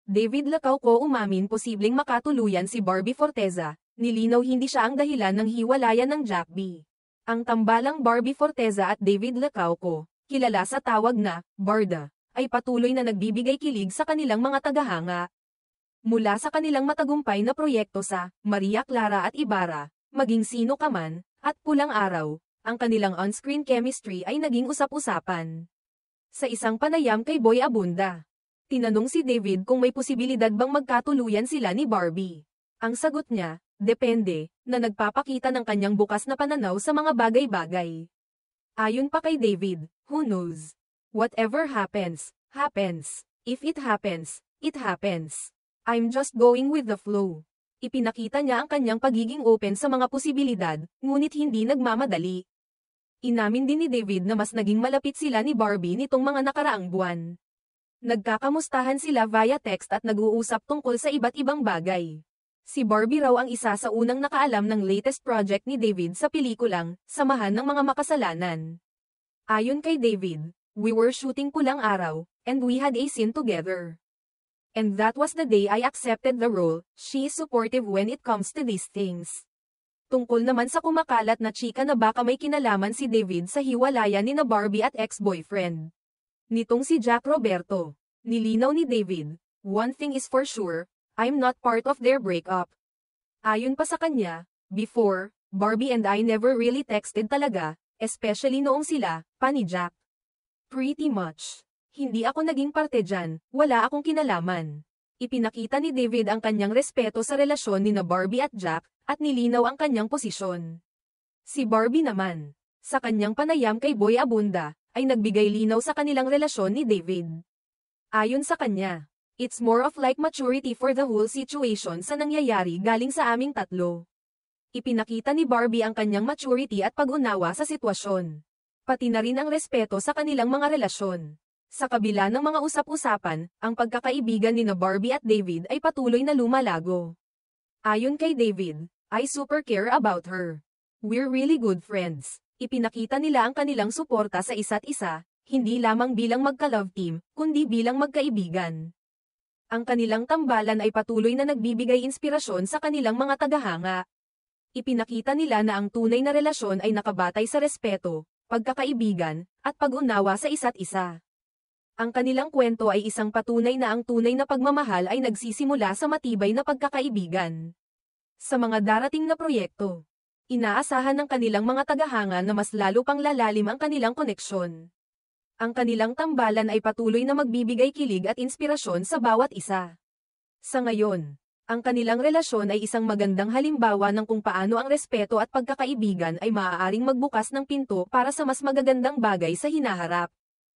David Lacauco umamin posibleng makatuluyan si Barbie Forteza, nilinaw hindi siya ang dahilan ng hiwalayan ng Jack B. Ang tambalang Barbie Forteza at David Lacauco, kilala sa tawag na Barda, ay patuloy na nagbibigay kilig sa kanilang mga tagahanga. Mula sa kanilang matagumpay na proyekto sa Maria Clara at Ibarra, maging Sino Ka Man, at Pulang Araw, ang kanilang on-screen chemistry ay naging usap-usapan. Sa isang panayam kay Boy Abunda, tinanong si David kung may posibilidad bang magkatuluyan sila ni Barbie. Ang sagot niya, depende, na nagpapakita ng kanyang bukas na pananaw sa mga bagay-bagay. Ayon pa kay David, who knows? Whatever happens, happens. If it happens, it happens. I'm just going with the flow. Ipinakita niya ang kanyang pagiging open sa mga posibilidad, ngunit hindi nagmamadali. Inamin din ni David na mas naging malapit sila ni Barbie nitong mga nakaraang buwan. Nagkakamustahan sila via text at nag-uusap tungkol sa iba't ibang bagay. Si Barbie raw ang isa sa unang nakaalam ng latest project ni David sa pelikulang Samahan ng Mga Makasalanan. Ayon kay David, we were shooting Pulang Araw, and we had a scene together. And that was the day I accepted the role. She is supportive when it comes to these things. Tungkol naman sa kumakalat na chika na baka may kinalaman si David sa hiwalayan ni na Barbie at ex-boyfriend nitong si Jack Roberto, nilinaw ni David, one thing is for sure, I'm not part of their breakup. Ayon pa sa kanya, before, Barbie and I never really texted talaga, especially noong sila, pa ni Jack. Pretty much. Hindi ako naging parte dyan, wala akong kinalaman. Ipinakita ni David ang kanyang respeto sa relasyon ni na Barbie at Jack, at nilinaw ang kanyang posisyon. Si Barbie naman, sa kanyang panayam kay Boy Abunda, ay nagbigay linaw sa kanilang relasyon ni David. Ayon sa kanya, it's more of like maturity for the whole situation sa nangyayari galing sa aming tatlo. Ipinakita ni Barbie ang kanyang maturity at pag-unawa sa sitwasyon. Pati na rin ang respeto sa kanilang mga relasyon. Sa kabila ng mga usap-usapan, ang pagkakaibigan ni na Barbie at David ay patuloy na lumalago. Ayon kay David, I super care about her. We're really good friends. Ipinakita nila ang kanilang suporta sa isa't isa, hindi lamang bilang magka-love team, kundi bilang magkaibigan. Ang kanilang tambalan ay patuloy na nagbibigay inspirasyon sa kanilang mga tagahanga. Ipinakita nila na ang tunay na relasyon ay nakabatay sa respeto, pagkakaibigan, at pag-unawa sa isa't isa. Ang kanilang kwento ay isang patunay na ang tunay na pagmamahal ay nagsisimula sa matibay na pagkakaibigan. Sa mga darating na proyekto, inaasahan ng kanilang mga tagahanga na mas lalo pang lalalim ang kanilang koneksyon. Ang kanilang tambalan ay patuloy na magbibigay kilig at inspirasyon sa bawat isa. Sa ngayon, ang kanilang relasyon ay isang magandang halimbawa ng kung paano ang respeto at pagkakaibigan ay maaaring magbukas ng pinto para sa mas magagandang bagay sa hinaharap.